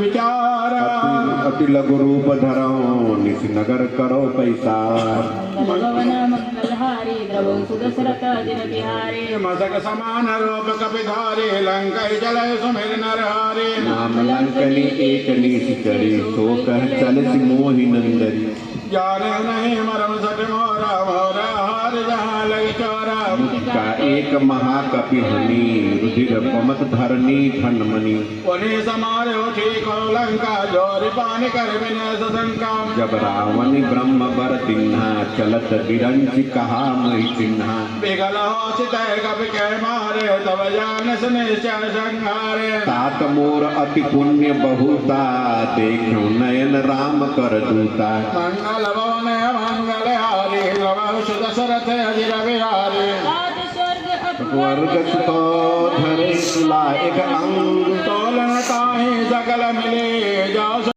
विचार अति लघु रूप धरो निस नगर करो पैसा भवन मंगलहारी द्रवो सुदशरथ जिन बिहारी मसक समान रूप कपिधारी लंका जलय सुमिर नरहारी नाम लंकनी एक निश करी सो कह चल मोहि नंदरी जाने नहीं मरम सट मोरा मोरा हार जहाँ लग चोरा का एक महाकपि हनी रुधिर पमत धरनी खंडमणि उन्हीं समारे उठी को लंका जोरी पानी कर विनय सशंका जब रावण ब्रह्म बर तिन्हा चलत बिरंच कहा मही चिन्हा बिगल हो चितय कपि के मारे तब जान सुनिश्चय संहारे तात मोर अति पुण्य बहुता देखो नयन राम कर दूता मंगल भवन मंगल हारी द्रवो सुदशरथ अजिर बिहारी राज स्वर्ग वर्ग तो धरे लायक अंग तोलन ताहि सकल मिले जाओ